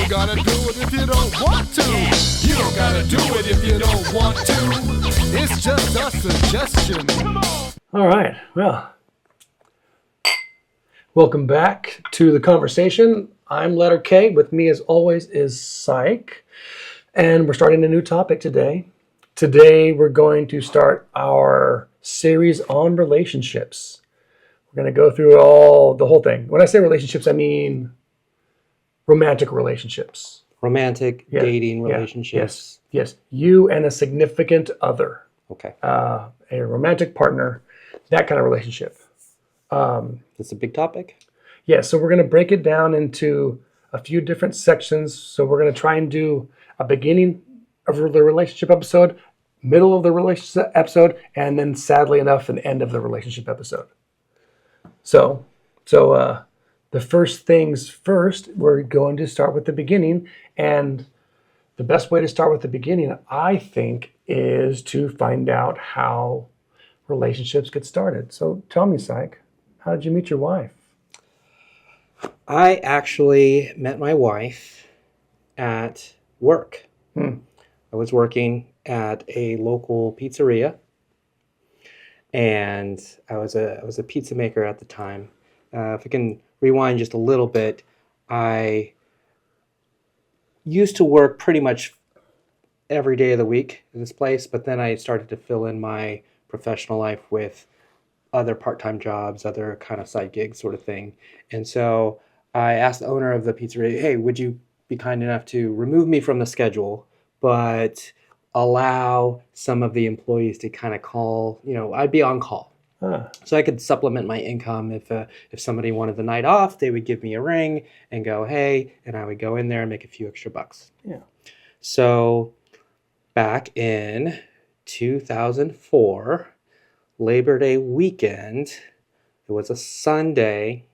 don't gotta do it if you don't want to. You don't gotta do it if you don't want to. It's just a suggestion. All right, well, welcome back to the conversation. I'm letter K. With me, as always, is Psych. And we're starting a new topic today. Today, we're going to start our series on relationships. We're going to go through the whole thing. When I say relationships, I mean romantic relationships. Romantic, dating relationships. Yes. You and a significant other. Okay. A romantic partner, that kind of relationship. That's a big topic. Yeah, so we're going to break it down into a few different sections. So we're going to try and do a beginning of the relationship episode, middle of the relationship episode, and then sadly enough, an end of the relationship episode. So the first things first, we're going to start with the beginning. And the best way to start with the beginning, I think, is to find out how relationships get started. So tell me, Psych, how did you meet your wife? I actually met my wife at work. I was working at a local pizzeria, and I was a pizza maker at the time. If I can rewind just a little bit, I used to work pretty much every day of the week in this place, but then I started to fill in my professional life with other part-time jobs, other kind of side gigs sort of thing. And so I asked the owner of the pizzeria, hey, would you be kind enough to remove me from the schedule, but allow some of the employees to kind of call, I'd be on call. So I could supplement my income. If somebody wanted the night off, they would give me a ring and go, hey, and I would go in there and make a few extra bucks. Yeah. So back in 2004, Labor Day weekend, it was a Sunday,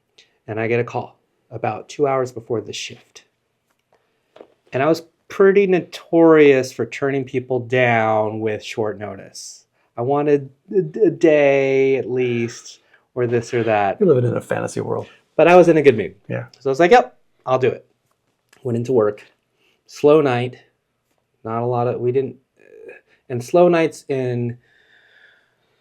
and I get a call about 2 hours before the shift. And I was pretty notorious for turning people down with short notice. I wanted a day at least, or this or that. You're living in a fantasy world. But I was in a good mood. Yeah. So I was like, yep, I'll do it. Went into work. Slow night. Not a lot of, and slow nights in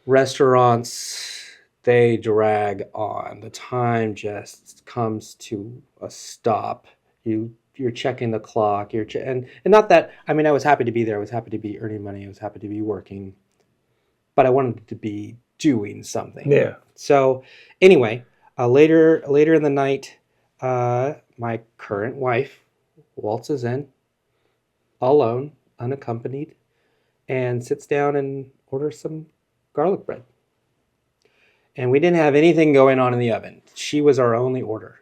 restaurants, they drag on. The time just comes to a stop. You're checking the clock. And not that, I was happy to be there. I was happy to be earning money. I was happy to be working. But I wanted to be doing something. Yeah. So anyway, later in the night, my current wife waltzes in, alone, unaccompanied, and sits down and orders some garlic bread. And we didn't have anything going on in the oven. She was our only order.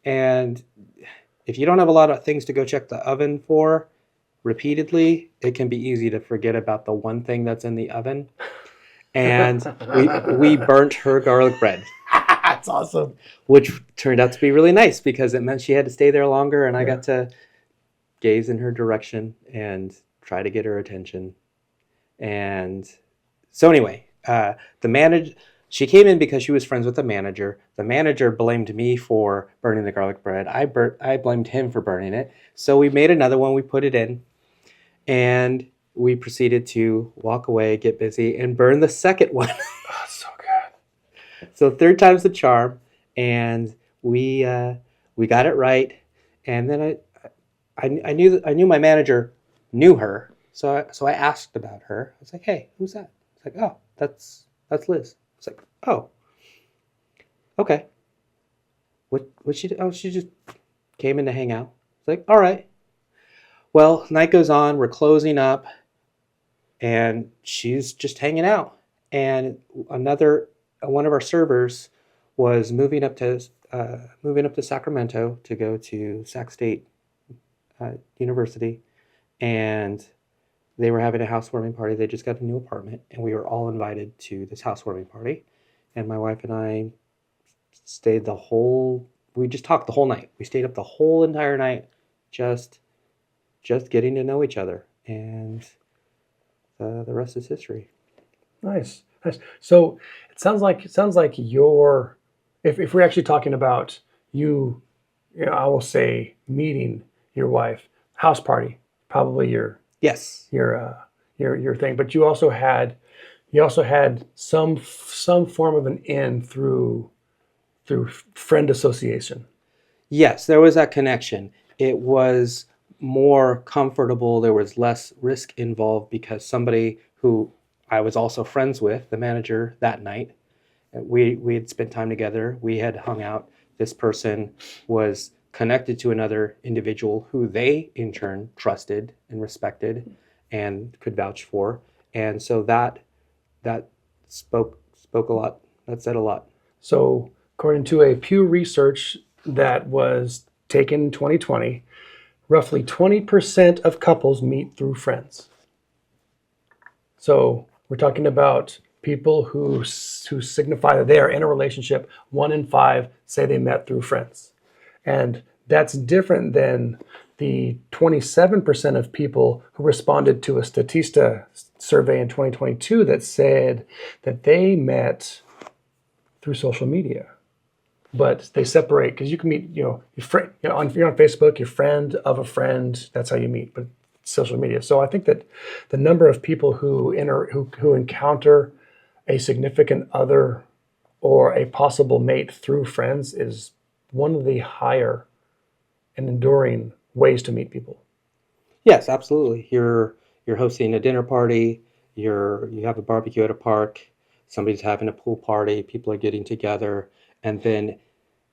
And if you don't have a lot of things to go check the oven for repeatedly, it can be easy to forget about the one thing that's in the oven. And we burnt her garlic bread. That's awesome. Which turned out to be really nice because it meant she had to stay there longer, and I got to gaze in her direction and try to get her attention. And so anyway, she came in because she was friends with the manager. The manager blamed me for burning the garlic bread. I blamed him for burning it. So we made another one. We put it in, and we proceeded to walk away, get busy, and burn the second one. Oh, so good. So third time's the charm, and we got it right. And then I knew my manager knew her, so I asked about her. I was like, hey, who's that? It's like, oh, that's Liz. It's like, oh, okay. What she do? Oh, she just came in to hang out. It's like, all right. Well, night goes on. We're closing up, and she's just hanging out. And one of our servers was moving up to Sacramento to go to Sac State University, and they were having a housewarming party. They just got a new apartment, and we were all invited to this housewarming party. And my wife and I stayed we just talked the whole night. We stayed up the whole entire night, just getting to know each other. And the rest is history. Nice. So it sounds like if we're actually talking about you, I will say meeting your wife. House party, probably Yes. your thing. But you also had some form of an in through friend association. Yes, there was that connection. It was more comfortable. There was less risk involved because somebody who I was also friends with, the manager that night, we had spent time together. We had hung out. This person was connected to another individual who they in turn trusted and respected and could vouch for. And so that spoke a lot. That said a lot. So, according to a Pew Research that was taken in 2020, roughly 20% of couples meet through friends. So, we're talking about people who signify that they are in a relationship. 1 in 5 say they met through friends. And that's different than the 27% of people who responded to a Statista survey in 2022 that said that they met through social media. But they separate because you can meet, your friend, you're on Facebook, your friend of a friend. That's how you meet. But social media. So I think that the number of people who encounter a significant other or a possible mate through friends is one of the higher and enduring ways to meet people. Yes, absolutely. You're hosting a dinner party. You have a barbecue at a park. Somebody's having a pool party. People are getting together, and then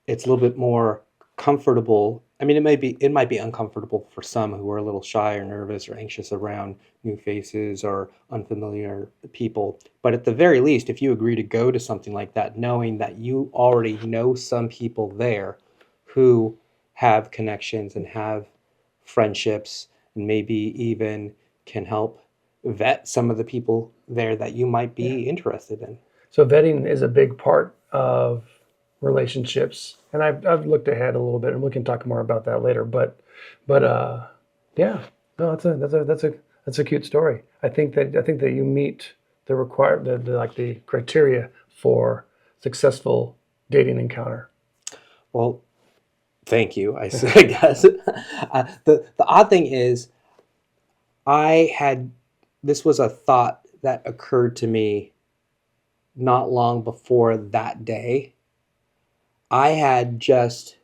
it's a little bit more comfortable. I mean, it might be uncomfortable for some who are a little shy or nervous or anxious around new faces or unfamiliar people. But at the very least, if you agree to go to something like that, knowing that you already know some people there who have connections and have friendships and maybe even can help vet some of the people there that you might be interested in. So vetting is a big part of relationships, and I've looked ahead a little bit, and we can talk more about that later. But yeah, no, that's a cute story. I think that you meet the criteria for successful dating encounter. Well, thank you, I guess. The odd thing is, this was a thought that occurred to me not long before that day. I had just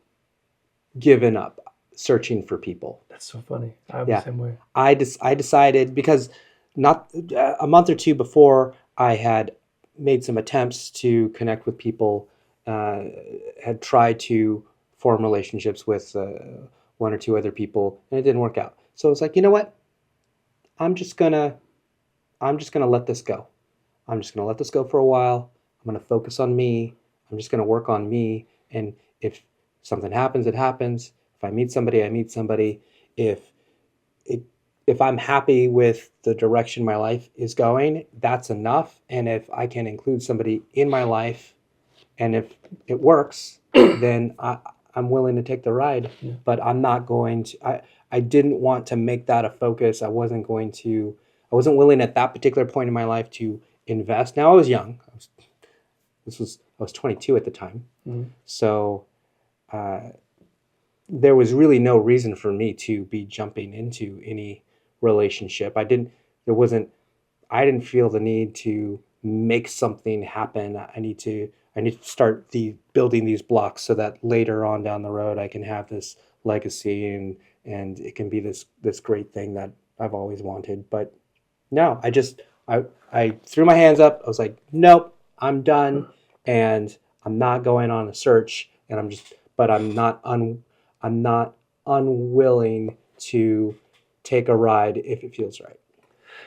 given up searching for people. That's so funny. I'm the same way. I decided because not a month or two before, I had made some attempts to connect with people, had tried to form relationships with 1 or 2 other people, and it didn't work out. So I was like, you know what? I'm just gonna let this go. I'm just gonna let this go for a while. I'm gonna focus on me. I'm just gonna work on me. And if something happens, it happens. If I meet somebody, I meet somebody. If I'm happy with the direction my life is going, that's enough. And if I can include somebody in my life, and if it works, then I'm willing to take the ride. Yeah. But I'm not going to. I didn't want to make that a focus. I wasn't willing at that particular point in my life to invest. Now I was young. I was 22 at the time. Mm-hmm. So there was really no reason for me to be jumping into any relationship. I didn't feel the need to make something happen. I need to start building these blocks so that later on down the road I can have this legacy and it can be this great thing that I've always wanted. But no, I threw my hands up. I was like, nope, I'm done, and I'm not going on a search. And I'm not unwilling to take a ride if it feels right.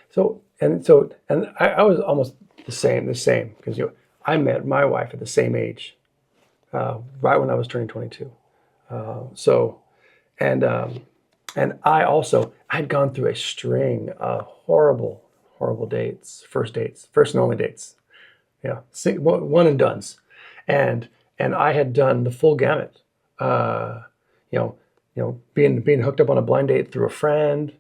So I was almost the same because I met my wife at the same age, right when I was turning 22. I'd gone through a string of horrible dates, first and only dates, one and dones, and I had done the full gamut, being hooked up on a blind date through a friend,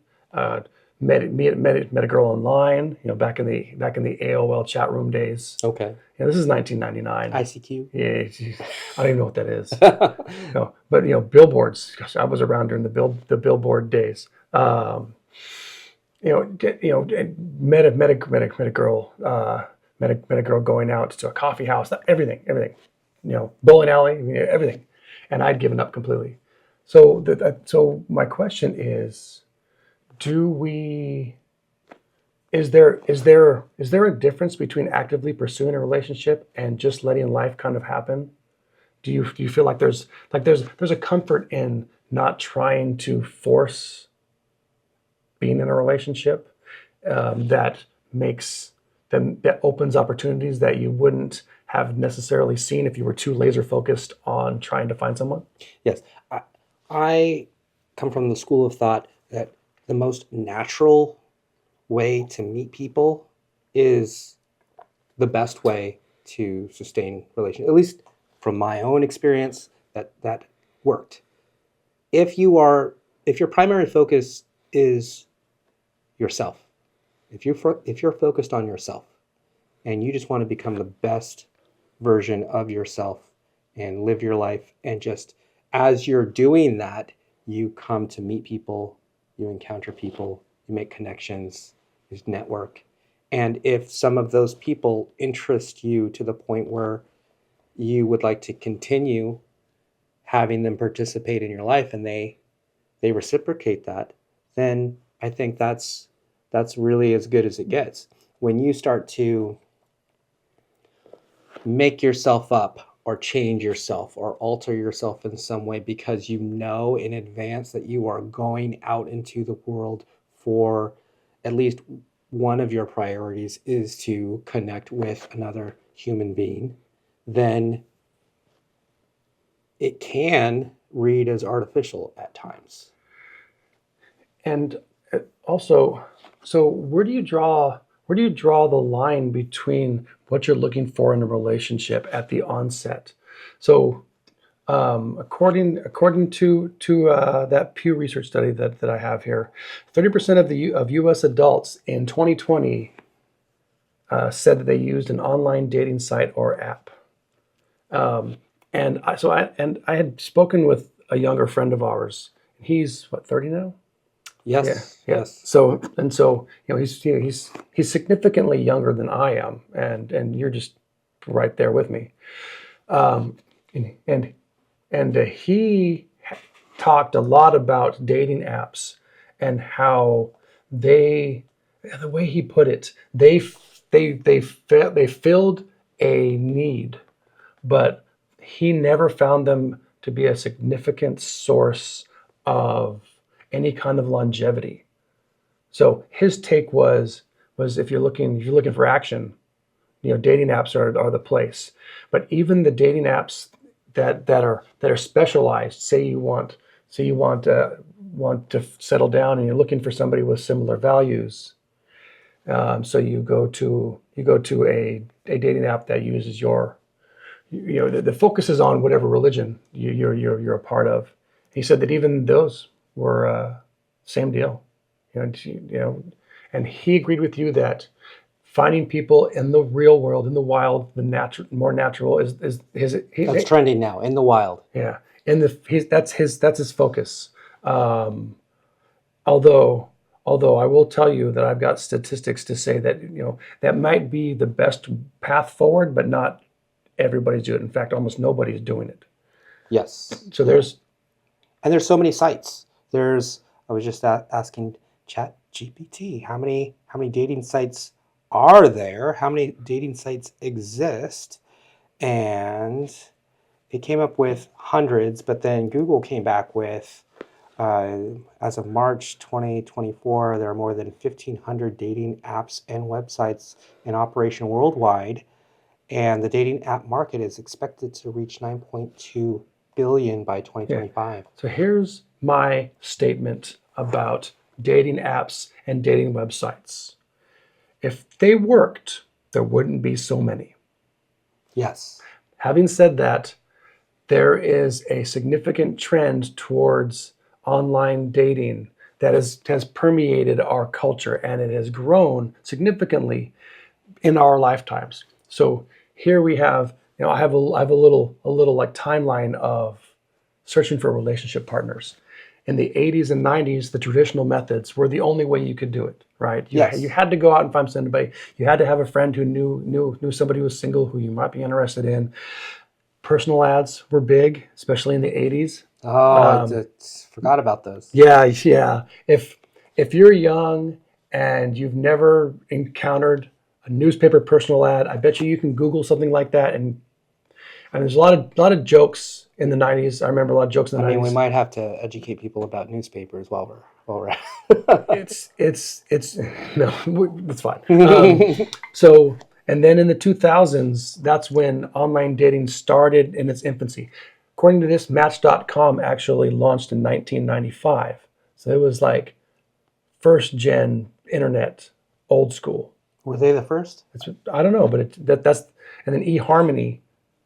met a girl online, back in the AOL chat room days. Okay. Yeah, this is 1999. ICQ. Yeah, geez, I don't even know what that is. But billboards. Gosh, I was around during the billboard days. Met a girl. Met a girl going out to a coffee house. Everything. Bowling alley. Everything, and I'd given up completely. So my question is, is there a difference between actively pursuing a relationship and just letting life kind of happen? Do you feel like there's a comfort in not trying to force being in a relationship, that opens opportunities that you wouldn't have necessarily seen if you were too laser focused on trying to find someone? Yes. I come from the school of thought that the most natural way to meet people is the best way to sustain relations. At least from my own experience, that worked. If your primary focus is yourself, if you're focused on yourself and you just want to become the best version of yourself and live your life, and just as you're doing that, you come to meet people, you encounter people, you make connections, you network. And if some of those people interest you to the point where you would like to continue having them participate in your life, and they reciprocate that, then I think that's really as good as it gets. When you start to make yourself up or change yourself or alter yourself in some way because you know in advance that you are going out into the world for at least one of your priorities is to connect with another human being, then it can read as artificial at times. And also, so where do you draw the line between what you're looking for in a relationship at the onset? So, according to that Pew Research study that I have here, 30% of U.S. adults in 2020 said that they used an online dating site or app. And I had spoken with a younger friend of ours. He's 30 now. Yes. Yeah. Yes. So he's significantly younger than I am, and you're just right there with me. And he talked a lot about dating apps and how the way he put it, they filled a need, but he never found them to be a significant source of any kind of longevity. So his take was if you're looking for action, dating apps are the place. But even the dating apps that are specialized, say you want to settle down and you're looking for somebody with similar values. So you go to a dating app that uses the focus is on whatever religion you're a part of. He said that even those were same deal, and he agreed with you that finding people in the real world, in the wild, more natural is his. That's trending now in the wild. Yeah, that's his focus. Although I will tell you that I've got statistics to say that that might be the best path forward, but not everybody's doing it. In fact, almost nobody's doing it. Yes. So there's so many sites. I was just asking ChatGPT, how many dating sites are there? How many dating sites exist? And it came up with hundreds, but then Google came back with, as of March 2024, there are more than 1,500 dating apps and websites in operation worldwide. And the dating app market is expected to reach 9.2 billion by 2025. Yeah. So here's my statement about dating apps and dating websites. If they worked, there wouldn't be so many. Yes. Having said that, there is a significant trend towards online dating has permeated our culture, and it has grown significantly in our lifetimes. So here we have, I have a little like timeline of searching for relationship partners. In the 80s and 90s, the traditional methods were the only way you could do it, right? You had to go out and find somebody. You had to have a friend who knew somebody who was single who you might be interested in. Personal ads were big, especially in the 80s. Oh, forgot about those. Yeah. If you're young and you've never encountered a newspaper personal ad, I bet you can Google something like that, and there's a lot of jokes in the 90s. I remember a lot of jokes in the 90s. I mean, we might have to educate people about newspapers while we're at it's no, it's fine. And then in the 2000s, that's when online dating started in its infancy. According to this, Match.com actually launched in 1995. So it was like first gen internet, old school. Were they the first? I don't know, but that's and then eHarmony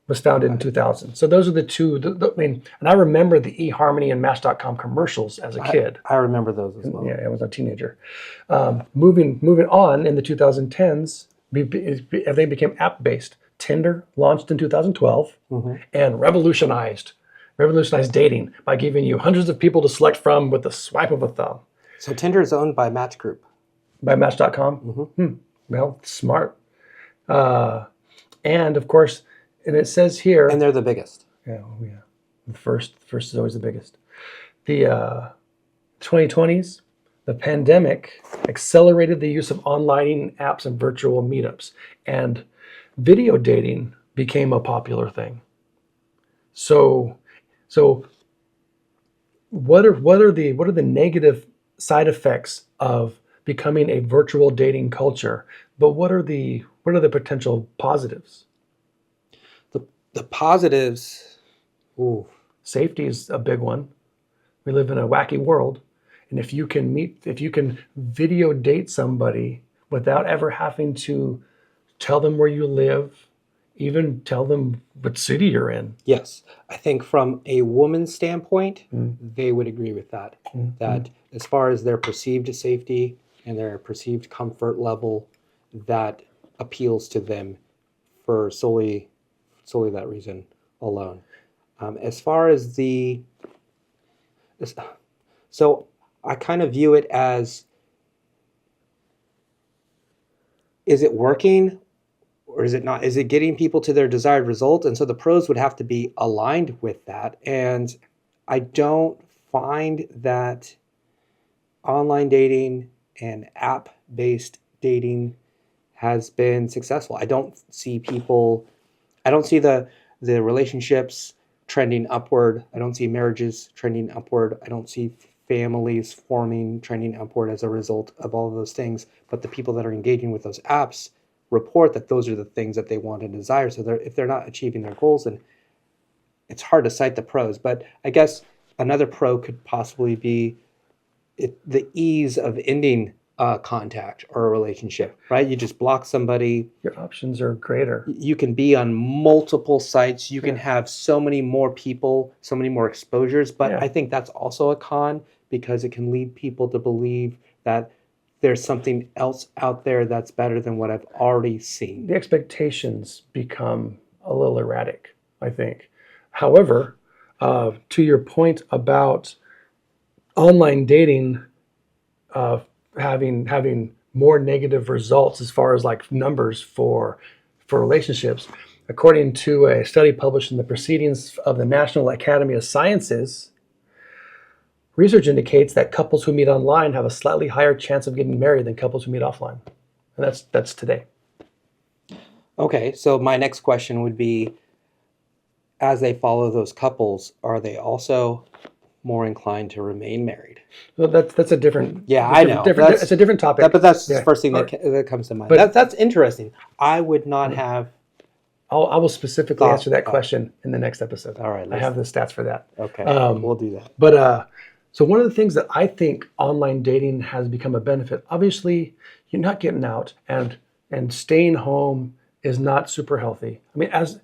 was founded in 2000. So those are the two. And I remember the eHarmony and Match.com commercials as a kid. I remember those as well. Yeah, I was a teenager. Moving on in the 2010s, everything became app-based. Tinder launched in 2012 and revolutionized dating by giving you hundreds of people to select from with the swipe of a thumb. So Tinder is owned by Match Group. By Match.com? Well, smart. And of course, and it says here... And they're the biggest. Yeah. The first is always the biggest. The 2020s, the pandemic accelerated the use of online apps and virtual meetups. And video dating became a popular thing. So what are the negative side effects of becoming a virtual dating culture? But what are the potential positives? The positives. Ooh. Safety is a big one. We live in a wacky world, and if you can video date somebody without ever having to tell them where you live, even tell them what city you're in. Yes. I think from a woman's standpoint, they would agree with that. That as far as their perceived safety and their perceived comfort level, that appeals to them for solely that reason alone. As far as so I kind of view it as, is it working or is it not? Is it getting people to their desired result? And so the pros would have to be aligned with that. And I don't find that online dating and app-based dating has been successful. I don't see the relationships trending upward. I don't see marriages trending upward. I don't see families forming, trending upward as a result of all of those things. But the people that are engaging with those apps report that those are the things that they want and desire. So if they're not achieving their goals, then it's hard to cite the pros. But I guess another pro could possibly be the ease of ending contact or a relationship, right? You just block somebody. Your options are greater. You can be on multiple sites. You can have so many more people, so many more exposures. But I think that's also a con, because it can lead people to believe that there's something else out there that's better than what I've already seen. The expectations become a little erratic, I think. However, to your point about online dating having more negative results as far as like numbers for relationships, according to a study published in the Proceedings of the National Academy of Sciences, research indicates that couples who meet online have a slightly higher chance of getting married than couples who meet offline. And that's today. Okay, so my next question would be, as they follow those couples, are they also more inclined to remain married? Well, that's a different. Yeah, I know. It's a different topic. But that's the first thing that comes to mind. But that's interesting. I would not have. I will specifically answer that question in the next episode. All right. I have the stats for that. Okay, we'll do that. But so one of the things that I think online dating has become a benefit. Obviously, you're not getting out, and staying home is not super healthy. I mean, as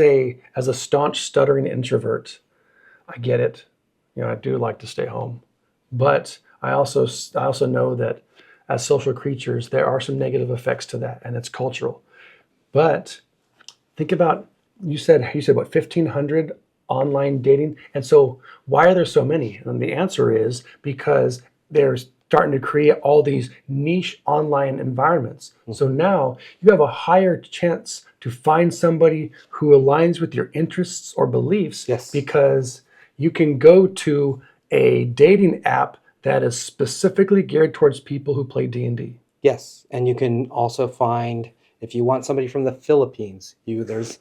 a staunch stuttering introvert, I get it. I do like to stay home, but I also know that as social creatures, there are some negative effects to that, and it's cultural. But think about, you said what, 1,500 online dating, and so why are there so many? And the answer is because they're starting to create all these niche online environments. So now you have a higher chance to find somebody who aligns with your interests or beliefs, Yes. because you can go to a dating app that is specifically geared towards people who play D&D. Yes, and you can also find, if you want somebody from the Philippines, there's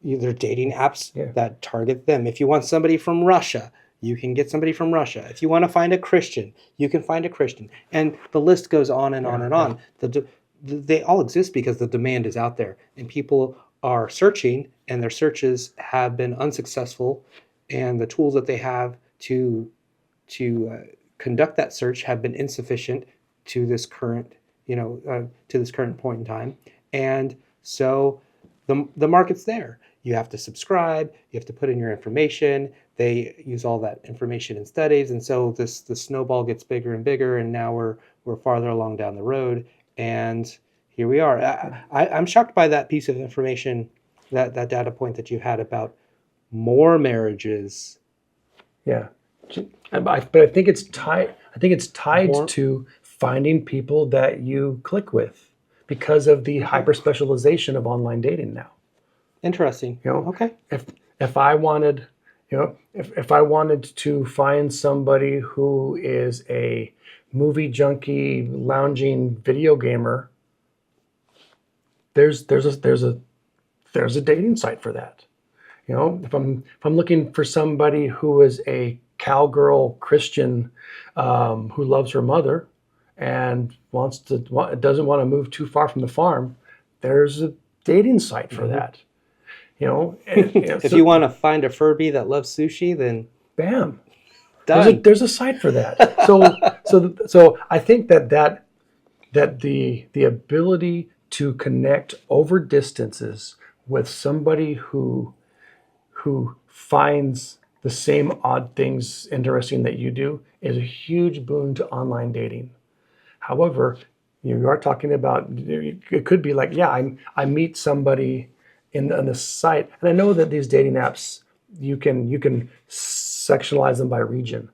dating apps that target them. If you want somebody from Russia, you can get somebody from Russia. If you want to find a Christian, you can find a Christian. And the list goes on and on and on. They all exist because the demand is out there, and people are searching, and their searches have been unsuccessful, and the tools that they have to conduct that search have been insufficient to this current point in time. And so the market's there. You have to subscribe, you have to put in your information. They use all that information in studies, and so the snowball gets bigger and bigger, and now we're farther along down the road, and here we are. I'm shocked by that piece of information, that data point that you had about more marriages. Yeah, but I think it's tied. I think it's tied to finding people that you click with because of the hyper specialization of online dating now. Interesting. Okay. If I wanted, if I wanted to find somebody who is a movie junkie, lounging video gamer, there's a dating site for that. If I'm looking for somebody who is a cowgirl Christian who loves her mother and doesn't want to move too far from the farm, there's a dating site for that. If you want to find a Furby that loves sushi, then bam, done. There's a site for that. So I think that the ability to connect over distances with somebody who finds the same odd things interesting that you do is a huge boon to online dating. However, you are talking about, it could be like, I meet somebody on the site, and I know that these dating apps, you can sectionalize them by region,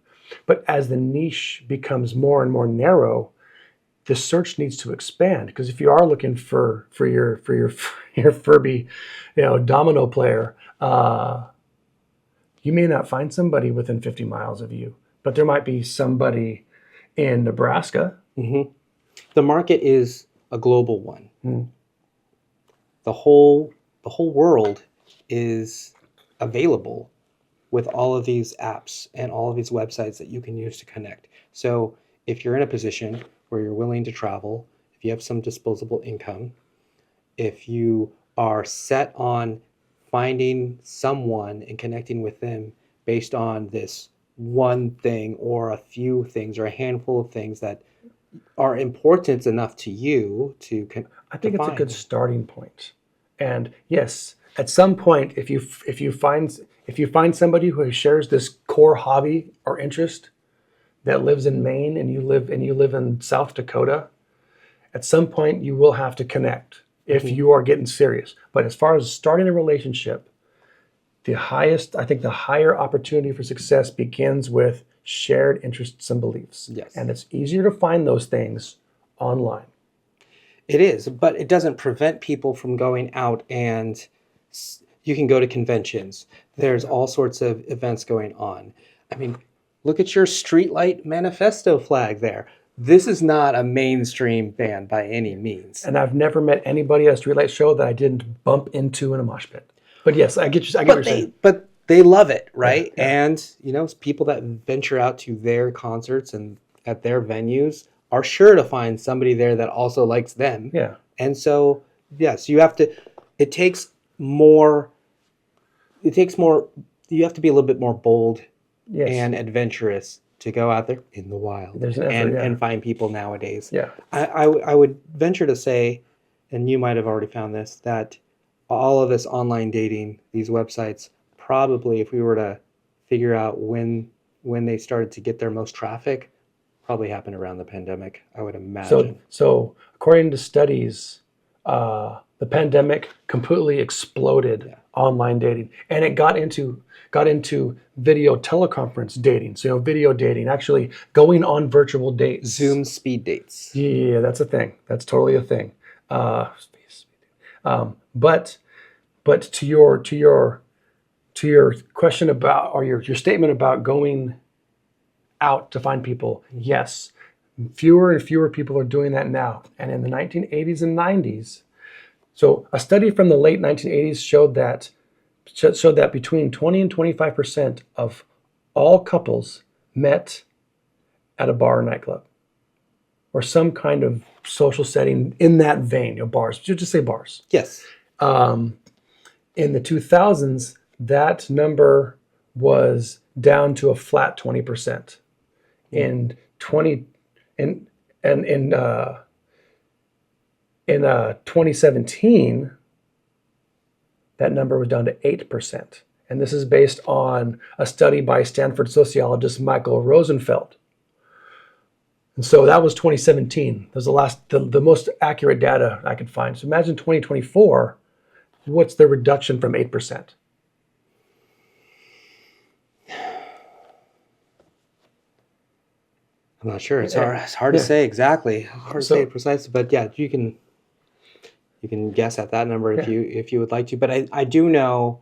but as the niche becomes more and more narrow, the search needs to expand. Because if you are looking for your Furby, domino player, you may not find somebody within 50 miles of you, but there might be somebody in Nebraska. Mm-hmm. The market is a global one. The whole world is available with all of these apps and all of these websites that you can use to connect. So if you're in a position where you're willing to travel, if you have some disposable income, if you are set on finding someone and connecting with them based on this one thing or a few things or a handful of things that are important enough to you I think it's a good starting point. And yes, at some point, if you find somebody who shares this core hobby or interest that lives in Maine and you live in South Dakota, at some point you will have to connect if you are getting serious. But as far as starting a relationship, the higher opportunity for success begins with shared interests and beliefs. Yes. And it's easier to find those things online. It is, but it doesn't prevent people from going out, and you can go to conventions. There's all sorts of events going on. I mean, look at your Streetlight Manifesto flag there. This is not a mainstream band by any means. And I've never met anybody at a Streetlight show that I didn't bump into in a mosh pit. But yes, I get what you're saying. But they love it, right? Yeah. And people that venture out to their concerts and at their venues are sure to find somebody there that also likes them. Yeah. And so, yes, you have to be a little bit more bold and adventurous to go out there in the wild and find people nowadays. Yeah. I would venture to say, and you might have already found this, that all of this online dating, these websites, probably if we were to figure out when they started to get their most traffic, probably happened around the pandemic, I would imagine. So according to studies, the pandemic completely exploded online dating, and it got into video teleconference dating. So video dating, actually going on virtual dates. Zoom speed dates. Yeah, that's a thing. That's totally a thing. But to your question about, or your statement about going out to find people, yes, fewer and fewer people are doing that now. And in the 1980s and 90s, so a study from the late 1980s showed that between 20 and 25% of all couples met at a bar or nightclub or some kind of social setting in that vein, bars. Just say bars. Yes. In the 2000s, that number was down to a flat 20%. In 2017, that number was down to 8%. And this is based on a study by Stanford sociologist Michael Rosenfeld. And so that was 2017. That was the most accurate data I could find. So imagine 2024, what's the reduction from 8%? I'm not sure. It's hard to say exactly. Hard to say precisely, but yeah, you can guess at that number if you would like to. But I do know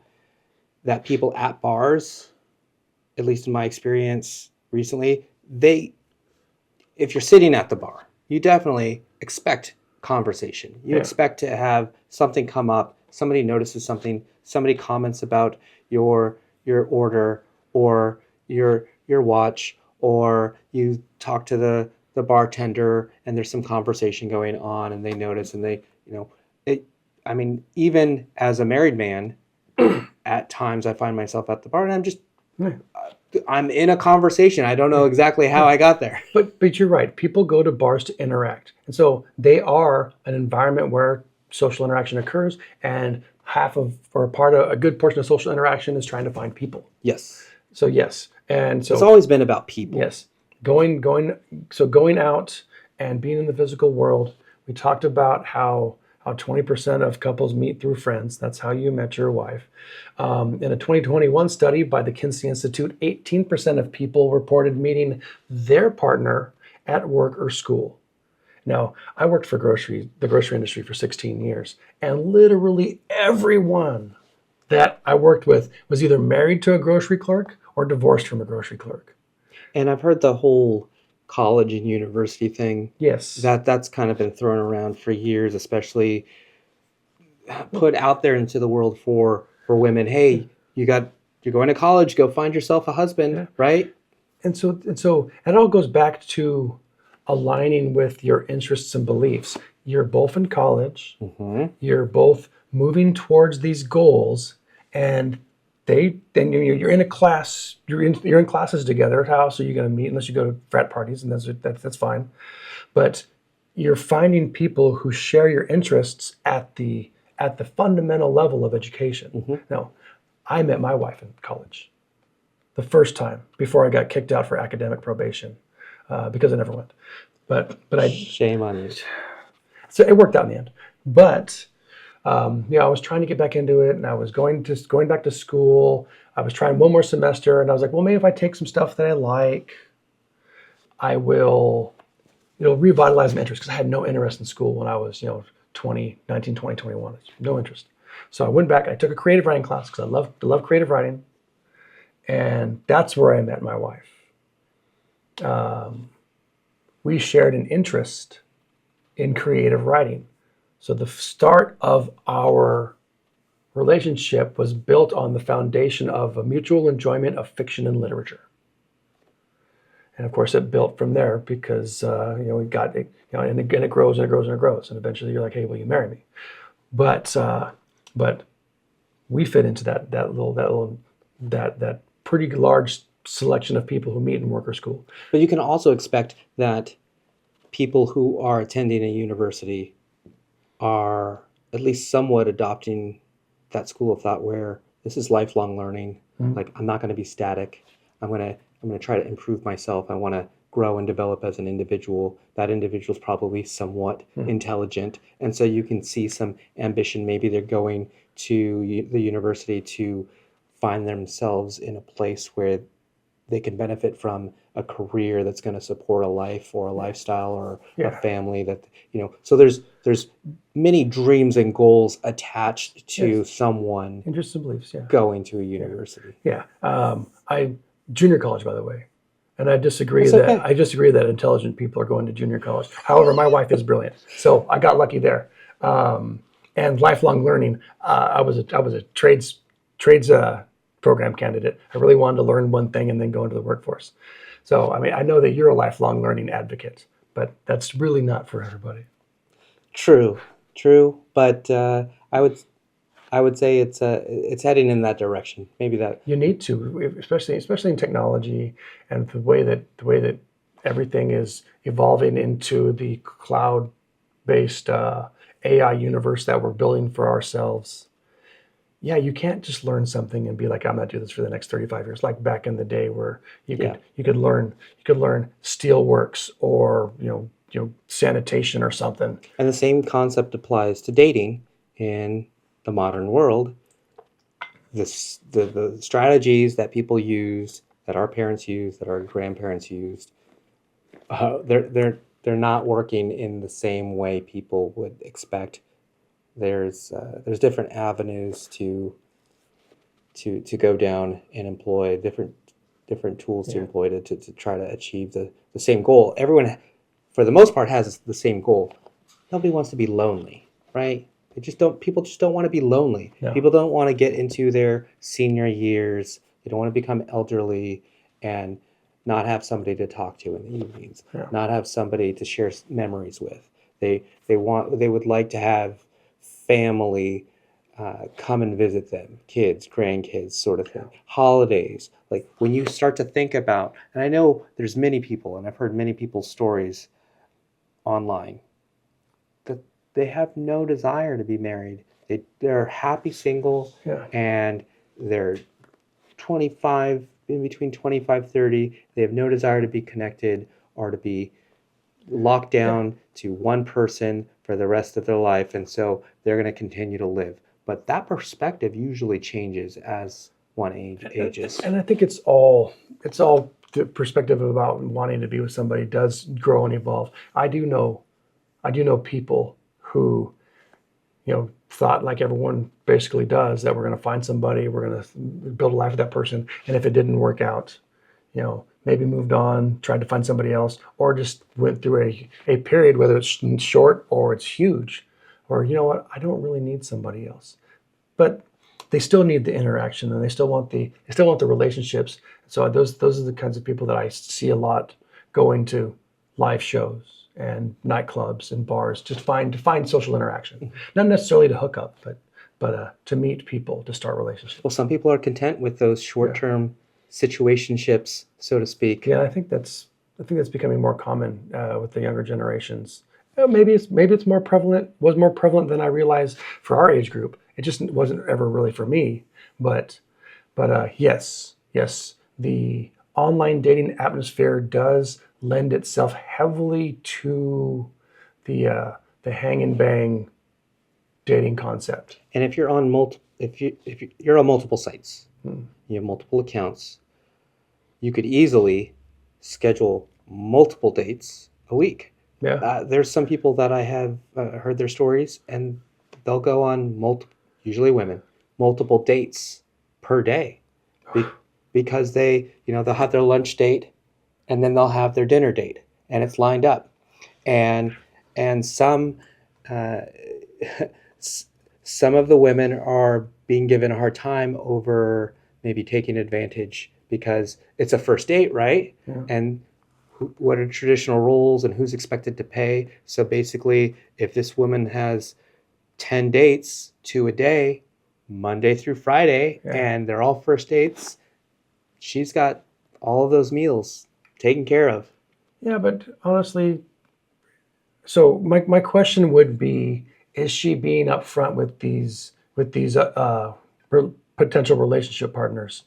that people at bars, at least in my experience recently, if you're sitting at the bar, you definitely expect conversation. You expect to have something come up, somebody notices something, somebody comments about your order or your watch, or you talk to the bartender and there's some conversation going on and they notice and they, I mean, even as a married man, at times I find myself at the bar and I'm in a conversation. I don't know exactly how I got there. But you're right. People go to bars to interact. And so they are an environment where social interaction occurs, and a good portion of social interaction is trying to find people. Yes. So yes. And so it's always been about people. Yes. Going out and being in the physical world. We talked about how 20% of couples meet through friends. That's how you met your wife. In a 2021 study by the Kinsey Institute, 18% of people reported meeting their partner at work or school. Now, I worked for the grocery industry for 16 years, and literally everyone that I worked with was either married to a grocery clerk or divorced from a grocery clerk. And I've heard the whole college and university thing. Yes. That's kind of been thrown around for years, especially put out there into the world for women. Hey, you're going to college, go find yourself a husband, right? And so it all goes back to aligning with your interests and beliefs. You're both in college. Mm-hmm. You're both moving towards these goals, and you're in a class. You're in classes together. How else are you going to meet unless you go to frat parties? And that's fine. But you're finding people who share your interests at the fundamental level of education. Mm-hmm. Now, I met my wife in college, the first time before I got kicked out for academic probation, because I never went. But shame on you. So it worked out in the end. But I was trying to get back into it, and I was going back to school. I was trying one more semester, and I was like, well, maybe if I take some stuff that I like, I will, revitalize my interest, because I had no interest in school when I was, 19, 20, 21. No interest. So I went back. I took a creative writing class because I love creative writing, and that's where I met my wife. We shared an interest in creative writing. So the start of our relationship was built on the foundation of a mutual enjoyment of fiction and literature. And of course, it built from there because we got it, and again, it grows and it grows and it grows, and eventually you're like, hey, will you marry me? But we fit into that pretty large selection of people who meet in work or school. But you can also expect that people who are attending a university are at least somewhat adopting that school of thought where this is lifelong learning. Mm-hmm. Like, I'm not going to be static. I'm going to try to improve myself. I want to grow and develop as an individual. That individual is probably somewhat intelligent, and so you can see some ambition. Maybe they're going to the university to find themselves in a place where they can benefit from a career that's going to support a life or a lifestyle or a family that, so there's many dreams and goals attached to someone Interests and beliefs, going to a university. I junior college, by the way, and I disagree that intelligent people are going to junior college. However, my wife is brilliant, so I got lucky there. And lifelong learning. I was a trades program candidate. I really wanted to learn one thing and then go into the workforce. So I mean, I know that you're a lifelong learning advocate, but that's really not for everybody. True, but I would say it's heading in that direction. Maybe that you need to, especially in technology and the way that everything is evolving into the cloud-based AI universe that we're building for ourselves. Yeah, you can't just learn something and be like, I'm going to do this for the next 35 years. Like back in the day, where you could learn steelworks or sanitation or something. And the same concept applies to dating in the modern world. The strategies that people use, that our parents used, that our grandparents used, they're not working in the same way people would expect. There's different avenues to go down and employ different tools to employ to try to achieve the same goal. Everyone, for the most part, has the same goal. Nobody wants to be lonely, right? People just don't want to be lonely. No. People don't want to get into their senior years. They don't want to become elderly and not have somebody to talk to in the evenings, not have somebody to share memories with. They would like to have family come and visit them, kids, grandkids, sort of thing. Holidays, like when you start to think about, and I know there's many people, and I've heard many people's stories online, that they have no desire to be married. They're happy single, and they're 25, in between 25, 30. They have no desire to be connected or to be locked down to one person for the rest of their life, and so they're going to continue to live. But that perspective usually changes as one ages. And I think it's all the perspective about wanting to be with somebody does grow and evolve. I do know people who, thought, like everyone basically does, that we're going to find somebody, we're going to build a life with that person, and if it didn't work out, maybe moved on, tried to find somebody else, or just went through a period, whether it's short or it's huge, or I don't really need somebody else. But they still need the interaction, and they still want the relationships. So those are the kinds of people that I see a lot going to live shows and nightclubs and bars to find social interaction. Not necessarily to hook up, but to meet people, to start relationships. Well, some people are content with those short-term situationships, so to speak. Yeah, I think that's becoming more common with the younger generations. Maybe it's more prevalent. Was more prevalent than I realized for our age group. It just wasn't ever really for me. But yes, the online dating atmosphere does lend itself heavily to the hang and bang dating concept. And if you're on you're on multiple sites, you have multiple accounts, you could easily schedule multiple dates a week. Yeah. There's some people that I have heard their stories, and they'll go on usually women, multiple dates per day, because they'll have their lunch date, and then they'll have their dinner date, and it's lined up, and some of the women are being given a hard time over maybe taking advantage because it's a first date, right? Yeah. And what are traditional rules and who's expected to pay? So basically, if this woman has 10 dates, 2 a day, Monday through Friday, and they're all first dates, she's got all of those meals taken care of. Yeah, but honestly, so my question would be, is she being upfront with these potential relationship partners?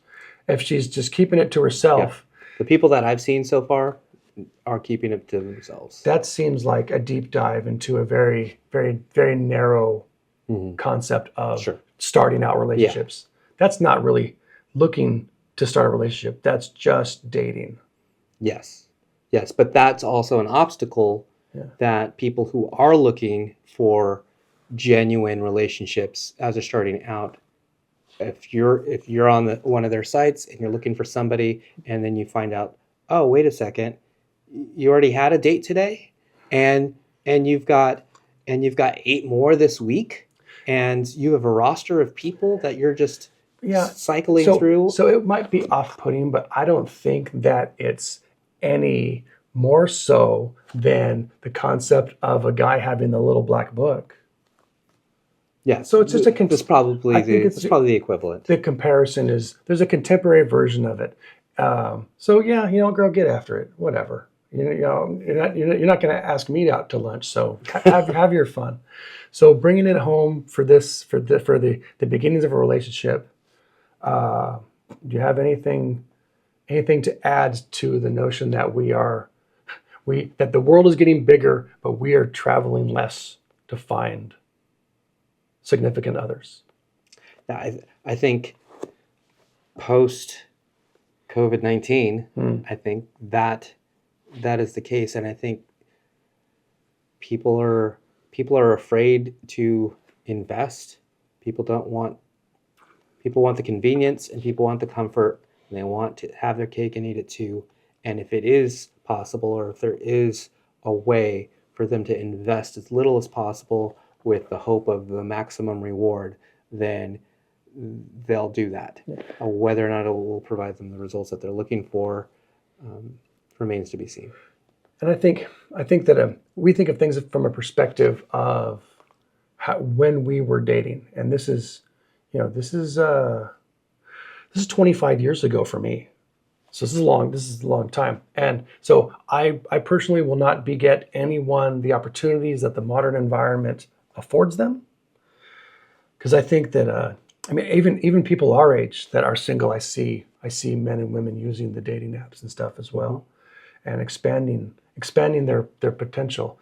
If she's just keeping it to herself. Yeah. The people that I've seen so far, are keeping it to themselves. That seems like a deep dive into a very, very, very narrow concept of Sure. starting out relationships. That's not really looking to start a relationship. That's just dating. Yes. Yes. But that's also an obstacle that people who are looking for genuine relationships as they're starting out, if you're on one of their sites and you're looking for somebody and then you find out, oh, wait a second, you already had a date today and you've got 8 more this week and you have a roster of people that you're just cycling through. So it might be off-putting, but I don't think that it's any more so than the concept of a guy having the little black book. Yeah. So it's just it's probably the equivalent. The comparison is there's a contemporary version of it. So yeah, girl, get after it. Whatever. You're not going to ask me out to lunch. So have your fun. So bringing it home for the beginnings of a relationship. Do you have anything to add to the notion that that the world is getting bigger, but we are traveling less to find significant others? I think post COVID-19, I think that is the case, and I think people are afraid to invest. People want the convenience, and people want the comfort, and they want to have their cake and eat it too. And if it is possible, or if there is a way for them to invest as little as possible with the hope of the maximum reward, then they'll do that. Whether or not it will provide them the results that they're looking for remains to be seen. And I think that we think of things from a perspective of when we were dating, and this is 25 years ago for me. So this is a long time. And so I personally will not beget anyone the opportunities that the modern environment affords them. Because I think that, even people our age that are single, I see men and women using the dating apps and stuff as well, and expanding their potential.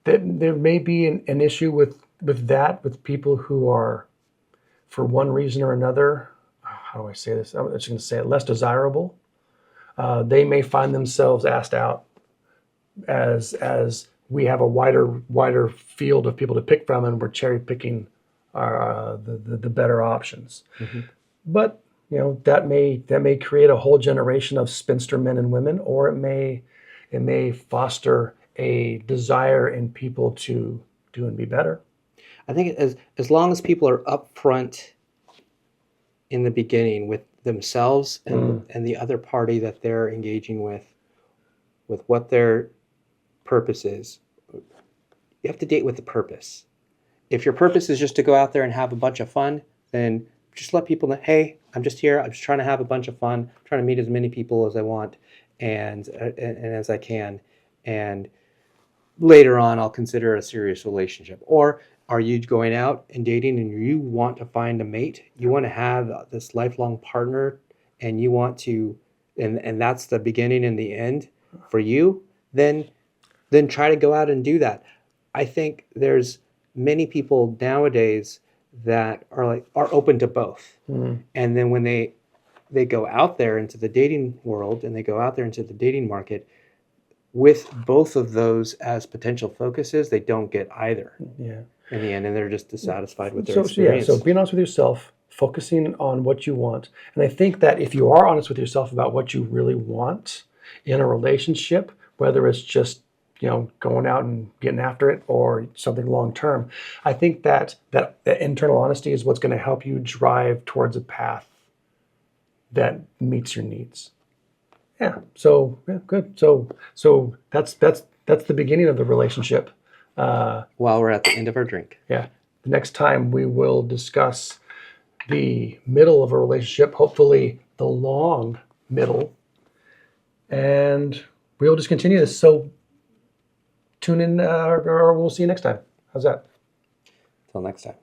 There may be an issue with people who are, for one reason or another, how do I say this? I'm just going to say it, less desirable. They may find themselves asked out as we have a wider field of people to pick from, and we're cherry picking the better options. But that may create a whole generation of spinster men and women, or it may foster a desire in people to do and be better. I think as long as people are upfront in the beginning with themselves and the other party that they're engaging with what their purpose is, you have to date with the purpose. If your purpose is just to go out there and have a bunch of fun, then just let people know, hey, I'm just here. I'm just trying to have a bunch of fun, trying to meet as many people as I want and as I can. And later on, I'll consider a serious relationship. Or are you going out and dating and you want to find a mate? You want to have this lifelong partner, and you want to, and that's the beginning and the end for you, then try to go out and do that. I think there's many people nowadays that are open to both. And then when they go out there into the dating world and they go out there into the dating market with both of those as potential focuses, they don't get either. In the end, and they're just dissatisfied with their experience. So being honest with yourself, focusing on what you want. And I think that if you are honest with yourself about what you really want in a relationship, whether it's just going out and getting after it or something long term, I think that internal honesty is what's going to help you drive towards a path that meets your needs. So good. So that's the beginning of the relationship. While we're at the end of our drink. The next time we will discuss the middle of a relationship, hopefully the long middle, and we'll just continue this. So tune in, or we'll see you next time. How's that? Till next time.